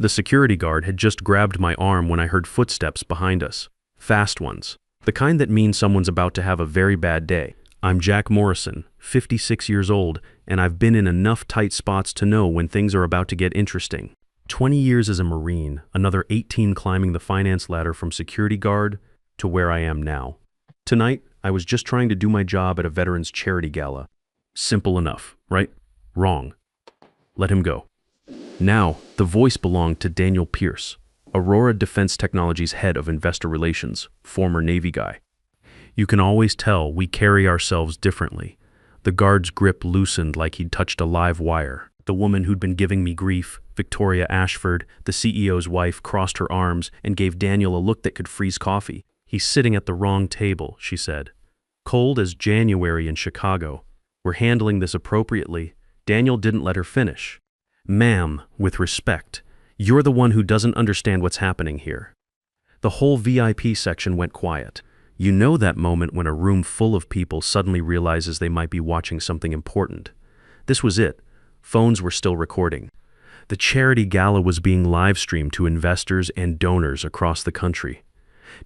The security guard had just grabbed my arm when I heard footsteps behind us. Fast ones. The kind that mean someone's about to have a very bad day. I'm Jack Morrison, 56 years old, and I've been in enough tight spots to know when things are about to get interesting. 20 years as a Marine, another 18 climbing the finance ladder from security guard to where I am now. Tonight, I was just trying to do my job at a veterans charity gala. Simple enough, right? Wrong. Let him go. Now, the voice belonged to Daniel Pierce, Aurora Defense Technologies head of investor relations, former Navy guy. You can always tell we carry ourselves differently. The guard's grip loosened like he'd touched a live wire. The woman who'd been giving me grief, Victoria Ashford, the CEO's wife, crossed her arms and gave Daniel a look that could freeze coffee. "He's sitting at the wrong table," she said. "Cold as January in Chicago. We're handling this appropriately." Daniel didn't let her finish. "Ma'am, with respect, you're the one who doesn't understand what's happening here." The whole VIP section went quiet. You know that moment when a room full of people suddenly realizes they might be watching something important. This was it. Phones were still recording. The charity gala was being live-streamed to investors and donors across the country.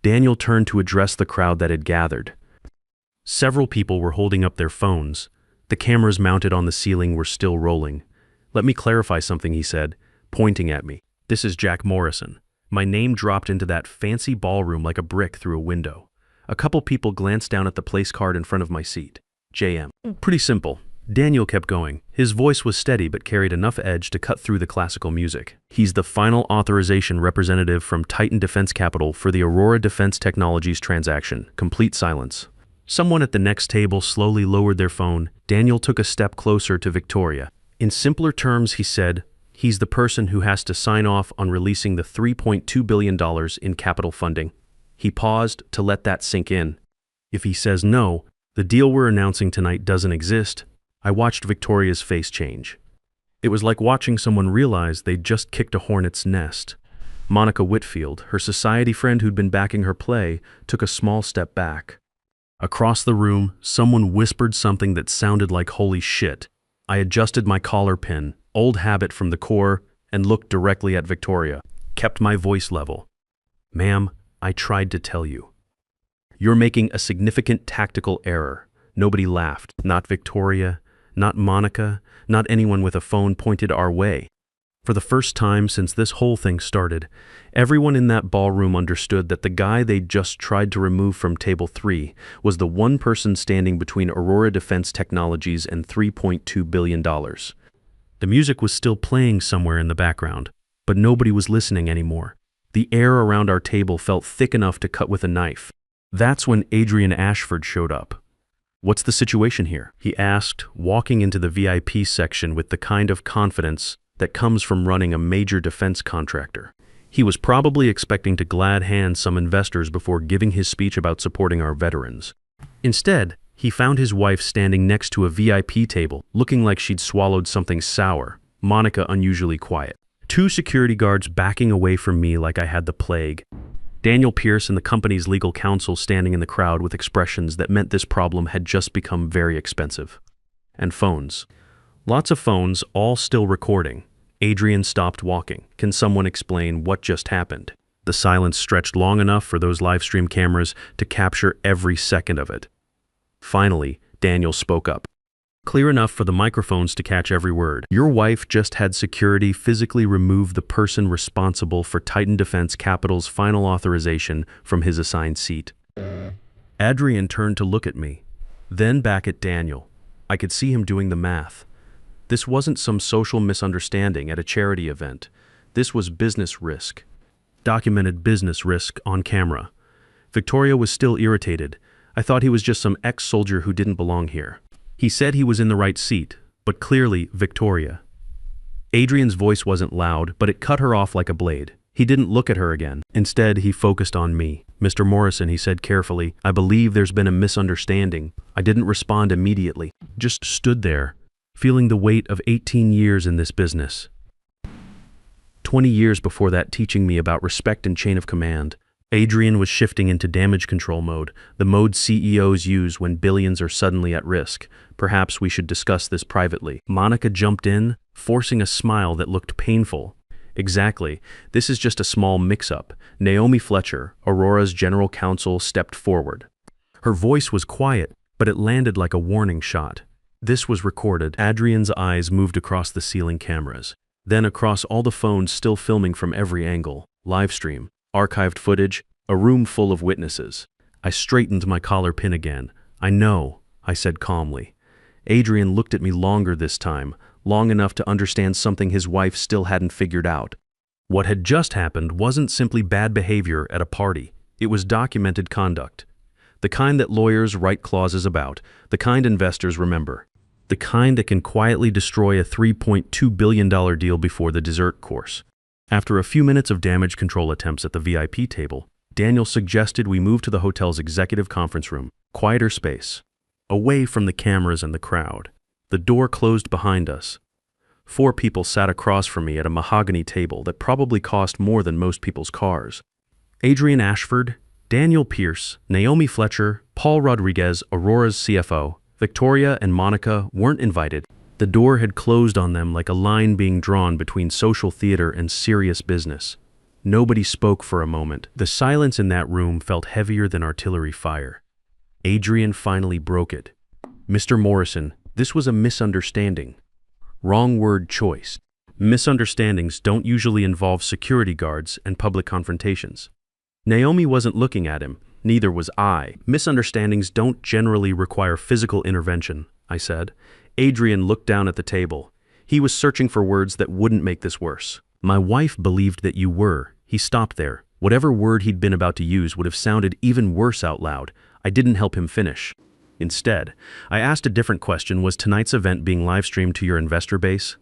Daniel turned to address the crowd that had gathered. Several people were holding up their phones. The cameras mounted on the ceiling were still rolling. "Let me clarify something," he said, pointing at me. "This is Jack Morrison." My name dropped into that fancy ballroom like a brick through a window. A couple people glanced down at the place card in front of my seat. JM. Pretty simple. Daniel kept going. His voice was steady but carried enough edge to cut through the classical music. "He's the final authorization representative from Titan Defense Capital for the Aurora Defense Technologies transaction." Complete silence. Someone at the next table slowly lowered their phone. Daniel took a step closer to Victoria. In simpler terms, he said, "He's the person who has to sign off on releasing the $3.2 billion in capital funding." He paused to let that sink in. If he says no, the deal we're announcing tonight doesn't exist. I watched Victoria's face change. It was like watching someone realize they'd just kicked a hornet's nest. Monica Whitfield, her society friend who'd been backing her play, took a small step back. Across the room, someone whispered something that sounded like "holy shit." I adjusted my collar pin, old habit from the Corps, and looked directly at Victoria. Kept my voice level. "Ma'am, I tried to tell you. You're making a significant tactical error." Nobody laughed. Not Victoria, not Monica, not anyone with a phone pointed our way. For the first time since this whole thing started, everyone in that ballroom understood that the guy they'd just tried to remove from table 3 was the one person standing between Aurora Defense Technologies and $3.2 billion. The music was still playing somewhere in the background, but nobody was listening anymore. The air around our table felt thick enough to cut with a knife. That's when Adrian Ashford showed up. "What's the situation here?" he asked, walking into the VIP section with the kind of confidence that comes from running a major defense contractor. He was probably expecting to glad hand some investors before giving his speech about supporting our veterans. Instead, he found his wife standing next to a VIP table, looking like she'd swallowed something sour, Monica unusually quiet. 2 security guards backing away from me like I had the plague. Daniel Pierce and the company's legal counsel standing in the crowd with expressions that meant this problem had just become very expensive. And phones. Lots of phones, all still recording. Adrian stopped walking. "Can someone explain what just happened?" The silence stretched long enough for those live stream cameras to capture every second of it. Finally, Daniel spoke up. Clear enough for the microphones to catch every word. "Your wife just had security physically remove the person responsible for Titan Defense Capital's final authorization from his assigned seat." Adrian turned to look at me, then back at Daniel. I could see him doing the math. This wasn't some social misunderstanding at a charity event. This was business risk. Documented business risk on camera. Victoria was still irritated. I thought he was just some ex-soldier who didn't belong here. He said he was in the right seat, but clearly Victoria. Adrian's voice wasn't loud, but it cut her off like a blade. He didn't look at her again. Instead, he focused on me. "Mr. Morrison," he said carefully, "I believe there's been a misunderstanding." I didn't respond immediately. Just stood there, feeling the weight of 18 years in this business. 20 years before that teaching me about respect and chain of command. Adrian was shifting into damage control mode, the mode CEOs use when billions are suddenly at risk. "Perhaps we should discuss this privately." Monica jumped in, forcing a smile that looked painful. Exactly. This is just a small mix-up. Naomi Fletcher, Aurora's general counsel, stepped forward. Her voice was quiet, but it landed like a warning shot. This was recorded. Adrian's eyes moved across the ceiling cameras, then across all the phones still filming from every angle, live stream, archived footage, a room full of witnesses. I straightened my collar pin again. I know, I said calmly. Adrian looked at me longer this time, long enough to understand something his wife still hadn't figured out. What had just happened wasn't simply bad behavior at a party. It was documented conduct. The kind that lawyers write clauses about, the kind investors remember, the kind that can quietly destroy a $3.2 billion deal before the dessert course. After a few minutes of damage control attempts at the VIP table, Daniel suggested we move to the hotel's executive conference room, quieter space, away from the cameras and the crowd. The door closed behind us. 4 people sat across from me at a mahogany table that probably cost more than most people's cars. Adrian Ashford, Daniel Pierce, Naomi Fletcher, Paul Rodriguez, Aurora's CFO, Victoria and Monica weren't invited. The door had closed on them like a line being drawn between social theater and serious business. Nobody spoke for a moment. The silence in that room felt heavier than artillery fire. Adrian finally broke it. Mr. Morrison, this was a misunderstanding. Wrong word choice. Misunderstandings don't usually involve security guards and public confrontations. Naomi wasn't looking at him, neither was I. Misunderstandings don't generally require physical intervention, I said. Adrian looked down at the table. He was searching for words that wouldn't make this worse. My wife believed that you were. He stopped there. Whatever word he'd been about to use would have sounded even worse out loud. I didn't help him finish. Instead, I asked a different question. Was tonight's event being live-streamed to your investor base?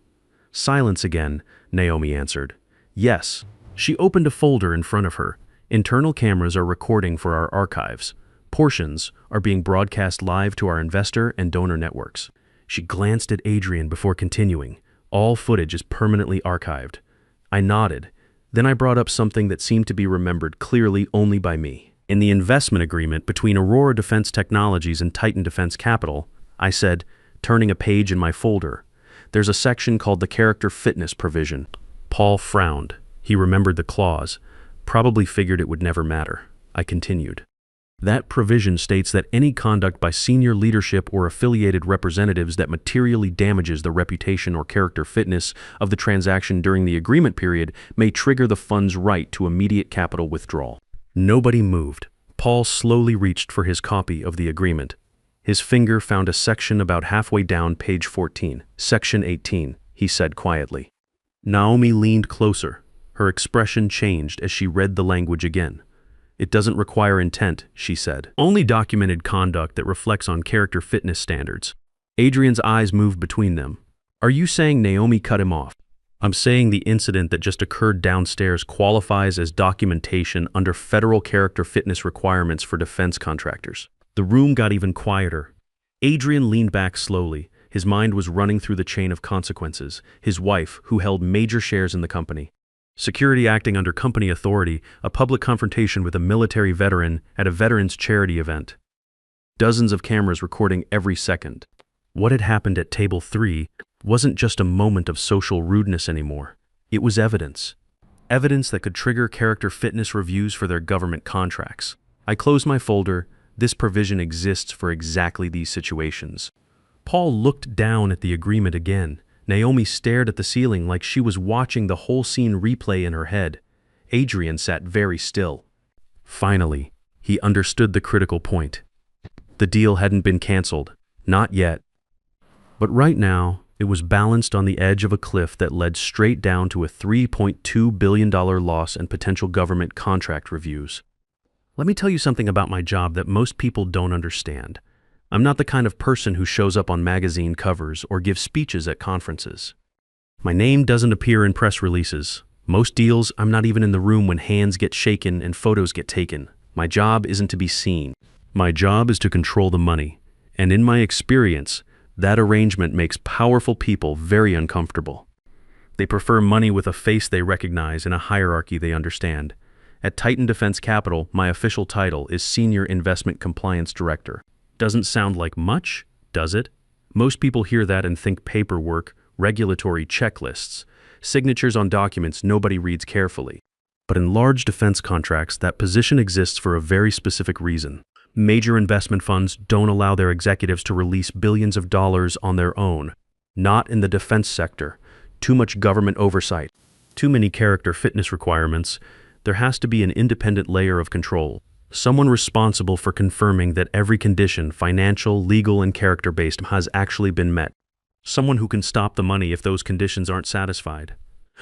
Silence again, Naomi answered. Yes. She opened a folder in front of her. Internal cameras are recording for our archives. Portions are being broadcast live to our investor and donor networks. She glanced at Adrian before continuing. All footage is permanently archived. I nodded. Then I brought up something that seemed to be remembered clearly only by me. In the investment agreement between Aurora Defense Technologies and Titan Defense Capital, I said, turning a page in my folder, there's a section called the character fitness provision. Paul frowned. He remembered the clause. Probably figured it would never matter. I continued. That provision states that any conduct by senior leadership or affiliated representatives that materially damages the reputation or character fitness of the transaction during the agreement period may trigger the fund's right to immediate capital withdrawal. Nobody moved. Paul slowly reached for his copy of the agreement. His finger found a section about halfway down page 14, section 18, he said quietly. Naomi leaned closer. Her expression changed as she read the language again. It doesn't require intent, she said. Only documented conduct that reflects on character fitness standards. Adrian's eyes moved between them. Are you saying Naomi cut him off? I'm saying the incident that just occurred downstairs qualifies as documentation under federal character fitness requirements for defense contractors. The room got even quieter. Adrian leaned back slowly. His mind was running through the chain of consequences. His wife, who held major shares in the company. Security acting under company authority, a public confrontation with a military veteran at a veterans charity event. Dozens of cameras recording every second. What had happened at table 3 wasn't just a moment of social rudeness anymore. It was evidence. Evidence that could trigger character fitness reviews for their government contracts. I closed my folder. This provision exists for exactly these situations. Paul looked down at the agreement again. Naomi stared at the ceiling like she was watching the whole scene replay in her head. Adrian sat very still. Finally, he understood the critical point. The deal hadn't been canceled. Not yet. But right now, it was balanced on the edge of a cliff that led straight down to a $3.2 billion loss and potential government contract reviews. Let me tell you something about my job that most people don't understand. I'm not the kind of person who shows up on magazine covers or gives speeches at conferences. My name doesn't appear in press releases. Most deals, I'm not even in the room when hands get shaken and photos get taken. My job isn't to be seen. My job is to control the money. And in my experience, that arrangement makes powerful people very uncomfortable. They prefer money with a face they recognize and a hierarchy they understand. At Titan Defense Capital, my official title is Senior Investment Compliance Director. Doesn't sound like much, does it? Most people hear that and think paperwork, regulatory checklists. signatures on documents nobody reads carefully. But in large defense contracts, that position exists for a very specific reason. Major investment funds don't allow their executives to release billions of dollars on their own. Not in the defense sector. Too much government oversight. Too many character fitness requirements. There has to be an independent layer of control. Someone responsible for confirming that every condition, financial, legal, and character-based, has actually been met. Someone who can stop the money if those conditions aren't satisfied.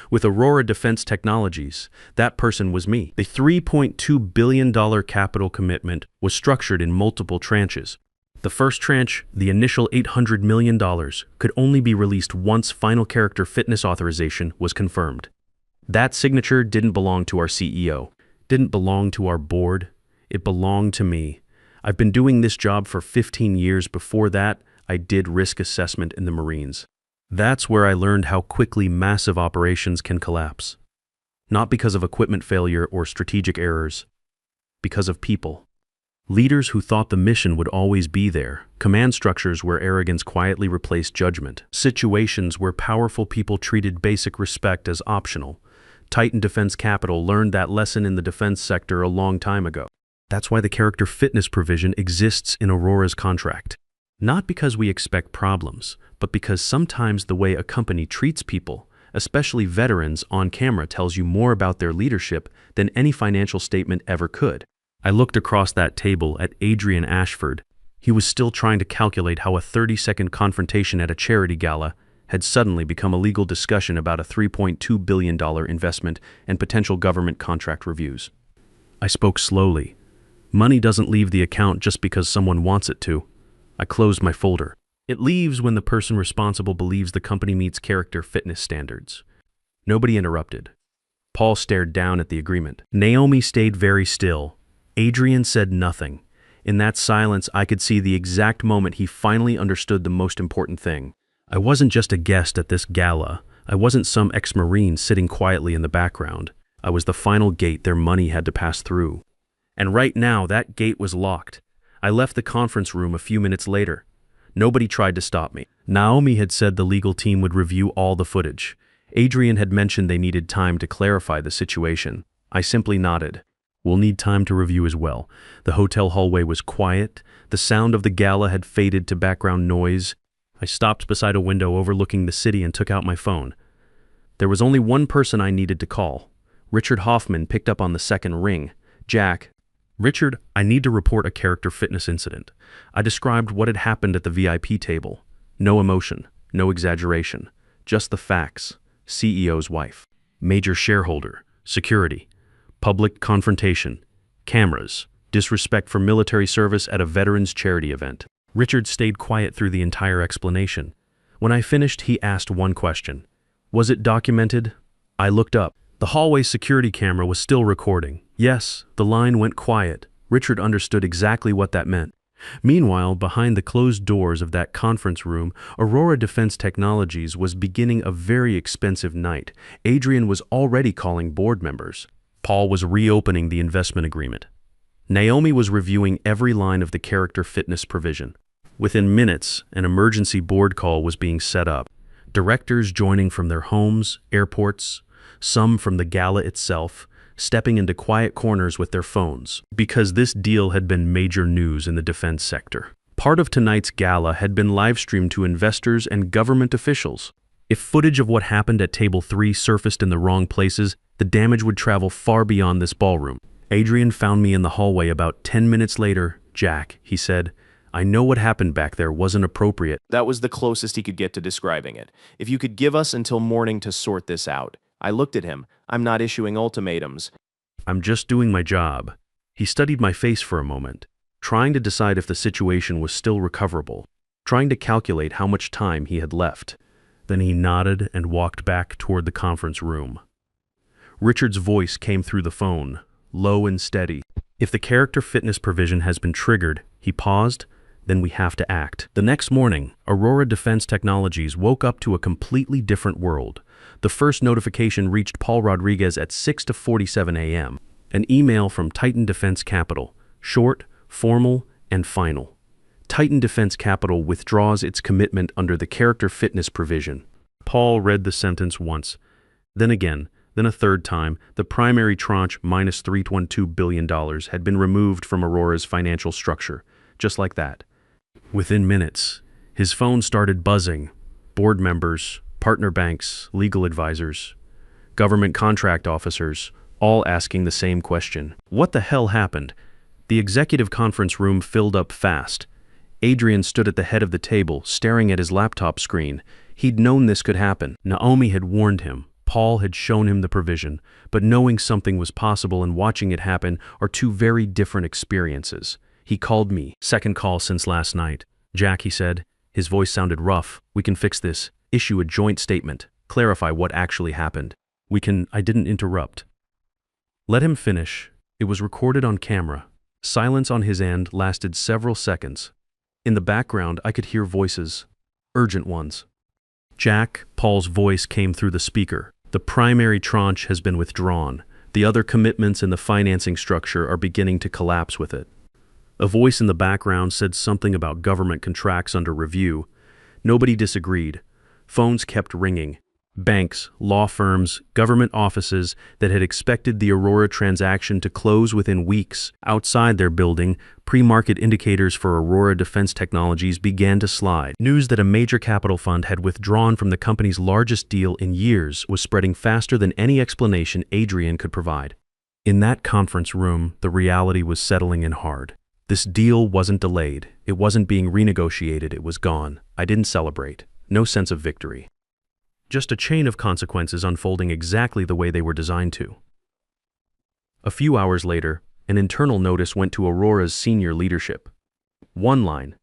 With Aurora Defense Technologies, that person was me. The $3.2 billion capital commitment was structured in multiple tranches. The first tranche, the initial $800 million, could only be released once final character fitness authorization was confirmed. That signature didn't belong to our CEO, didn't belong to our board. It belonged to me. I've been doing this job for 15 years. Before that, I did risk assessment in the Marines. That's where I learned how quickly massive operations can collapse. Not because of equipment failure or strategic errors, because of people. Leaders who thought the mission would always be there, command structures where arrogance quietly replaced judgment, situations where powerful people treated basic respect as optional. Titan Defense Capital learned that lesson in the defense sector a long time ago. That's why the character fitness provision exists in Aurora's contract. Not because we expect problems, but because sometimes the way a company treats people, especially veterans, on camera tells you more about their leadership than any financial statement ever could. I looked across that table at Adrian Ashford. He was still trying to calculate how a 30-second confrontation at a charity gala had suddenly become a legal discussion about a $3.2 billion investment and potential government contract reviews. I spoke slowly. Money doesn't leave the account just because someone wants it to. I closed my folder. It leaves when the person responsible believes the company meets character fitness standards. Nobody interrupted. Paul stared down at the agreement. Naomi stayed very still. Adrian said nothing. In that silence, I could see the exact moment he finally understood the most important thing. I wasn't just a guest at this gala. I wasn't some ex-Marine sitting quietly in the background. I was the final gate their money had to pass through. And right now, that gate was locked. I left the conference room a few minutes later. Nobody tried to stop me. Naomi had said the legal team would review all the footage. Adrian had mentioned they needed time to clarify the situation. I simply nodded. We'll need time to review as well. The hotel hallway was quiet. The sound of the gala had faded to background noise. I stopped beside a window overlooking the city and took out my phone. There was only one person I needed to call. Richard Hoffman picked up on the second ring. Jack. Richard, I need to report a character fitness incident. I described what had happened at the VIP table. No emotion, no exaggeration, just the facts. CEO's wife, major shareholder, security, public confrontation, cameras, disrespect for military service at a veterans charity event. Richard stayed quiet through the entire explanation. When I finished, he asked one question. Was it documented? I looked up. The hallway security camera was still recording. Yes, the line went quiet. Richard understood exactly what that meant. Meanwhile, behind the closed doors of that conference room, Aurora Defense Technologies was beginning a very expensive night. Adrian was already calling board members. Paul was reopening the investment agreement. Naomi was reviewing every line of the character fitness provision. Within minutes, an emergency board call was being set up. Directors joining from their homes, airports, some from the gala itself, stepping into quiet corners with their phones, because this deal had been major news in the defense sector. Part of tonight's gala had been live-streamed to investors and government officials. If footage of what happened at Table 3 surfaced in the wrong places, the damage would travel far beyond this ballroom. Adrian found me in the hallway about 10 minutes later. Jack, he said, I know what happened back there wasn't appropriate. That was the closest he could get to describing it. If you could give us until morning to sort this out. I looked at him. I'm not issuing ultimatums. I'm just doing my job. He studied my face for a moment, trying to decide if the situation was still recoverable, trying to calculate how much time he had left. Then he nodded and walked back toward the conference room. Richard's voice came through the phone, low and steady. If the character fitness provision has been triggered, he paused, then we have to act. The next morning, Aurora Defense Technologies woke up to a completely different world. The first notification reached Paul Rodriguez at 6:47 a.m. An email from Titan Defense Capital, short, formal, and final. Titan Defense Capital withdraws its commitment under the character fitness provision. Paul read the sentence once, Then again, then a third time, the primary tranche minus $3.12 billion had been removed from Aurora's financial structure, just like that. Within minutes, his phone started buzzing. Board members, partner banks, legal advisors, government contract officers, all asking the same question. What the hell happened? The executive conference room filled up fast. Adrian stood at the head of the table, staring at his laptop screen. He'd known this could happen. Naomi had warned him. Paul had shown him the provision. But knowing something was possible and watching it happen are two very different experiences. He called me. Second call since last night. Jack, he said. His voice sounded rough. We can fix this. Issue a joint statement. Clarify what actually happened. I didn't interrupt. Let him finish. It was recorded on camera. Silence on his end lasted several seconds. In the background, I could hear voices. Urgent ones. Jack, Paul's voice came through the speaker. The primary tranche has been withdrawn. The other commitments in the financing structure are beginning to collapse with it. A voice in the background said something about government contracts under review. Nobody disagreed. Phones kept ringing. Banks, law firms, government offices that had expected the Aurora transaction to close within weeks. Outside their building, pre-market indicators for Aurora Defense Technologies began to slide. News that a major capital fund had withdrawn from the company's largest deal in years was spreading faster than any explanation Adrian could provide. In that conference room, the reality was settling in hard. This deal wasn't delayed. It wasn't being renegotiated. It was gone. I didn't celebrate. No sense of victory. Just a chain of consequences unfolding exactly the way they were designed to. A few hours later, an internal notice went to Aurora's senior leadership. One line.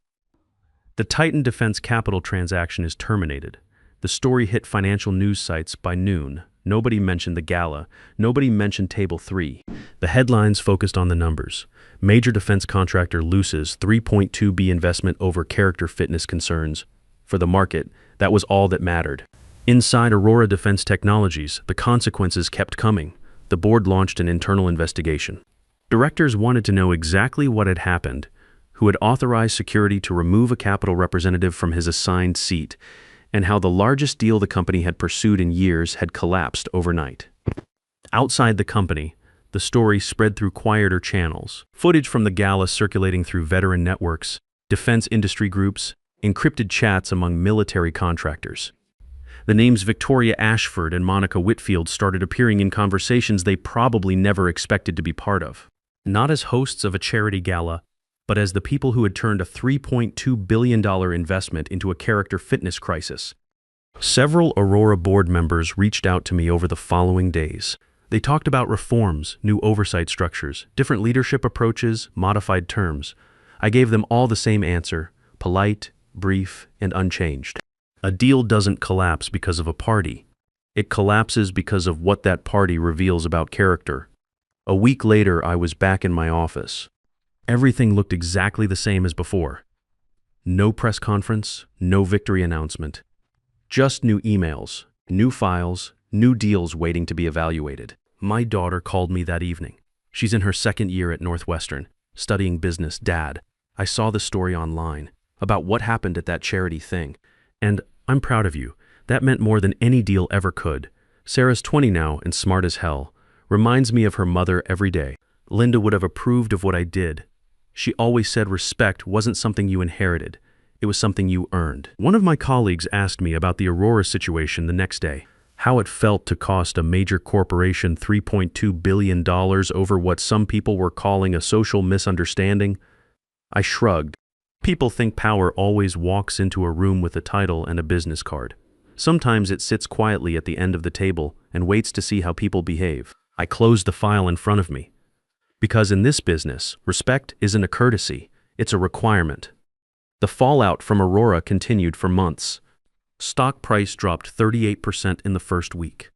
The Titan Defense Capital transaction is terminated. The story hit financial news sites by noon. Nobody mentioned the Gala. Nobody mentioned Table 3. The headlines focused on the numbers. Major defense contractor loses $3.2 billion investment over character fitness concerns. For the market, that was all that mattered. Inside Aurora Defense Technologies, the consequences kept coming. The board launched an internal investigation. Directors wanted to know exactly what had happened, who had authorized security to remove a capital representative from his assigned seat, and how the largest deal the company had pursued in years had collapsed overnight. Outside the company, the story spread through quieter channels. Footage from the Gala circulating through veteran networks, defense industry groups, encrypted chats among military contractors. The names Victoria Ashford and Monica Whitfield started appearing in conversations they probably never expected to be part of. Not as hosts of a charity gala, but as the people who had turned a $3.2 billion investment into a character fitness crisis. Several Aurora board members reached out to me over the following days. They talked about reforms, new oversight structures, different leadership approaches, modified terms. I gave them all the same answer, polite, brief, and unchanged. A deal doesn't collapse because of a party. It collapses because of what that party reveals about character. A week later, I was back in my office. Everything looked exactly the same as before. No press conference, no victory announcement. Just new emails, new files, new deals waiting to be evaluated. My daughter called me that evening. She's in her second year at Northwestern, studying business. Dad, I saw the story online about what happened at that charity thing. And I'm proud of you. That meant more than any deal ever could. Sarah's 20 now and smart as hell. Reminds me of her mother every day. Linda would have approved of what I did. She always said respect wasn't something you inherited. It was something you earned. One of my colleagues asked me about the Aurora situation the next day. How it felt to cost a major corporation $3.2 billion over what some people were calling a social misunderstanding. I shrugged. People think power always walks into a room with a title and a business card. Sometimes it sits quietly at the end of the table and waits to see how people behave. I closed the file in front of me. Because in this business, respect isn't a courtesy, it's a requirement. The fallout from Aurora continued for months. Stock price dropped 38% in the first week.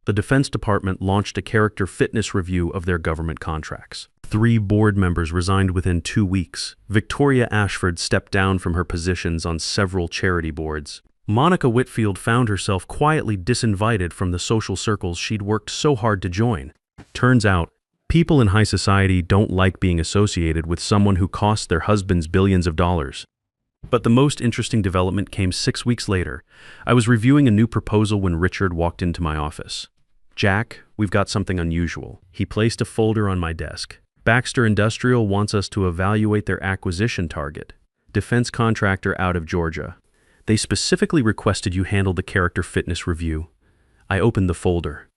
The Defense Department launched a character fitness review of their government contracts. 3 board members resigned within 2 weeks. Victoria Ashford stepped down from her positions on several charity boards. Monica Whitfield found herself quietly disinvited from the social circles she'd worked so hard to join. Turns out, people in high society don't like being associated with someone who cost their husbands billions of dollars. But the most interesting development came 6 weeks later. I was reviewing a new proposal when Richard walked into my office. "Jack, we've got something unusual." He placed a folder on my desk. "Baxter Industrial wants us to evaluate their acquisition target. Defense contractor out of Georgia. They specifically requested you handle the character fitness review." I opened the folder.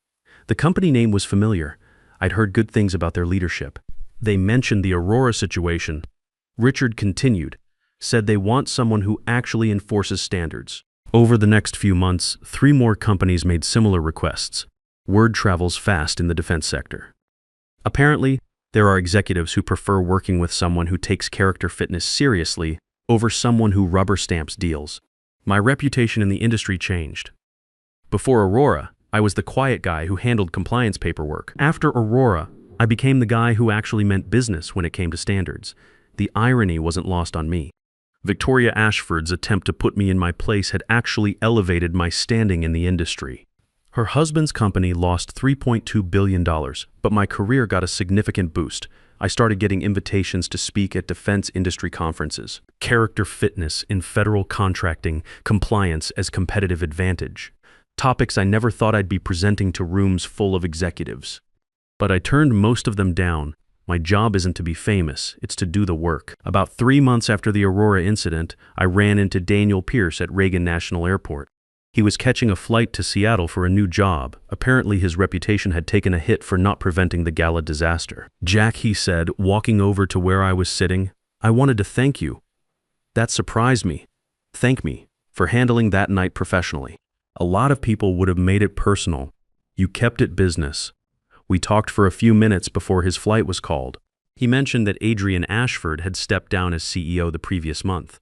The company name was familiar. I'd heard good things about their leadership. They mentioned the Aurora situation. Richard continued, said they want someone who actually enforces standards. Over the next few months, 3 more companies made similar requests. Word travels fast in the defense sector. Apparently, there are executives who prefer working with someone who takes character fitness seriously over someone who rubber stamps deals. My reputation in the industry changed. Before Aurora, I was the quiet guy who handled compliance paperwork. After Aurora, I became the guy who actually meant business when it came to standards. The irony wasn't lost on me. Victoria Ashford's attempt to put me in my place had actually elevated my standing in the industry. Her husband's company lost $3.2 billion, but my career got a significant boost. I started getting invitations to speak at defense industry conferences. Character fitness in federal contracting, compliance as competitive advantage. Topics I never thought I'd be presenting to rooms full of executives. But I turned most of them down. My job isn't to be famous, it's to do the work. About 3 months after the Aurora incident, I ran into Daniel Pierce at Reagan National Airport. He was catching a flight to Seattle for a new job. Apparently his reputation had taken a hit for not preventing the Gala disaster. "Jack," he said, walking over to where I was sitting, "I wanted to thank you." That surprised me. Thank me for handling that night professionally. A lot of people would have made it personal. You kept it business. We talked for a few minutes before his flight was called. He mentioned that Adrian Ashford had stepped down as CEO the previous month.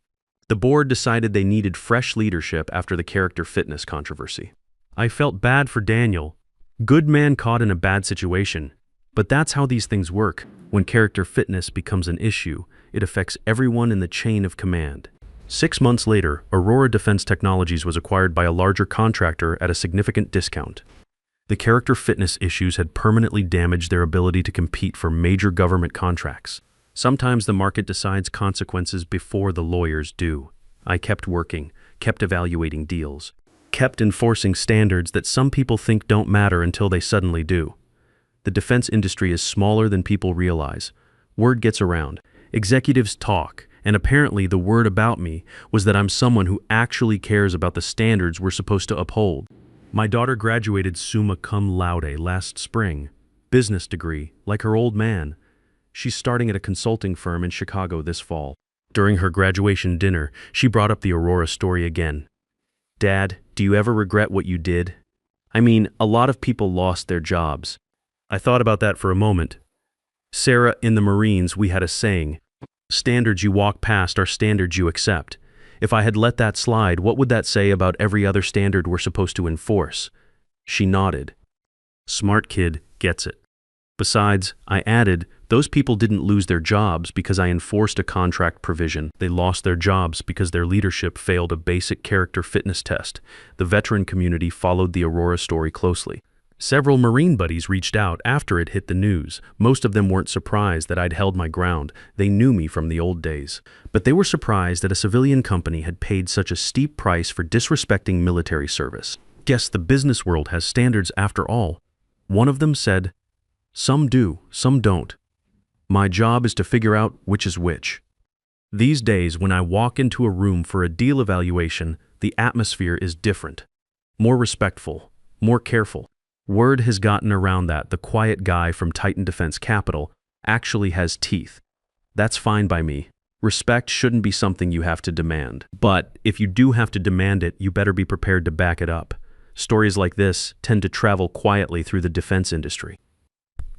The board decided they needed fresh leadership after the character fitness controversy. I felt bad for Daniel. Good man caught in a bad situation. But that's how these things work. When character fitness becomes an issue, it affects everyone in the chain of command. 6 months later, Aurora Defense Technologies was acquired by a larger contractor at a significant discount. The character fitness issues had permanently damaged their ability to compete for major government contracts. Sometimes the market decides consequences before the lawyers do. I kept working, kept evaluating deals, kept enforcing standards that some people think don't matter until they suddenly do. The defense industry is smaller than people realize. Word gets around. Executives talk, and apparently the word about me was that I'm someone who actually cares about the standards we're supposed to uphold. My daughter graduated summa cum laude last spring. Business degree, like her old man. She's starting at a consulting firm in Chicago this fall. During her graduation dinner, she brought up the Aurora story again. "Dad, do you ever regret what you did? I mean, a lot of people lost their jobs." I thought about that for a moment. "Sarah, in the Marines, we had a saying, standards you walk past are standards you accept. If I had let that slide, what would that say about every other standard we're supposed to enforce?" She nodded. Smart kid, gets it. Besides, I added, those people didn't lose their jobs because I enforced a contract provision. They lost their jobs because their leadership failed a basic character fitness test. The veteran community followed the Aurora story closely. Several Marine buddies reached out after it hit the news. Most of them weren't surprised that I'd held my ground. They knew me from the old days. But they were surprised that a civilian company had paid such a steep price for disrespecting military service. Guess the business world has standards after all. One of them said, "Some do, some don't. My job is to figure out which is which." These days, when I walk into a room for a deal evaluation, the atmosphere is different. More respectful, more careful. Word has gotten around that the quiet guy from Titan Defense Capital actually has teeth. That's fine by me. Respect shouldn't be something you have to demand. But if you do have to demand it, you better be prepared to back it up. Stories like this tend to travel quietly through the defense industry.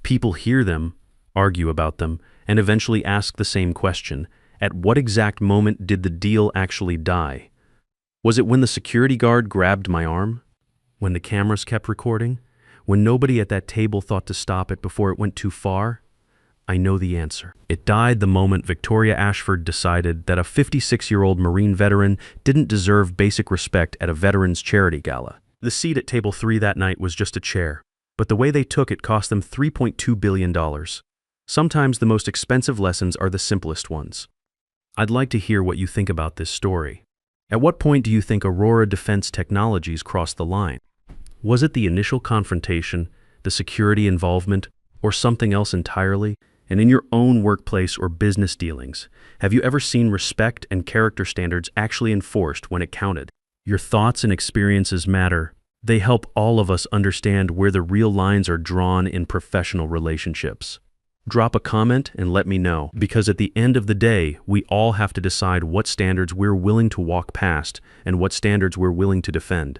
People hear them, argue about them, and eventually ask the same question. At what exact moment did the deal actually die? Was it when the security guard grabbed my arm? When the cameras kept recording? When nobody at that table thought to stop it before it went too far? I know the answer. It died the moment Victoria Ashford decided that a 56-year-old Marine veteran didn't deserve basic respect at a veterans charity gala. The seat at table 3 that night was just a chair, but the way they took it cost them $3.2 billion. Sometimes the most expensive lessons are the simplest ones. I'd like to hear what you think about this story. At what point do you think Aurora Defense Technologies crossed the line? Was it the initial confrontation, the security involvement, or something else entirely? And in your own workplace or business dealings, have you ever seen respect and character standards actually enforced when it counted? Your thoughts and experiences matter. They help all of us understand where the real lines are drawn in professional relationships. Drop a comment and let me know, because at the end of the day, we all have to decide what standards we're willing to walk past and what standards we're willing to defend.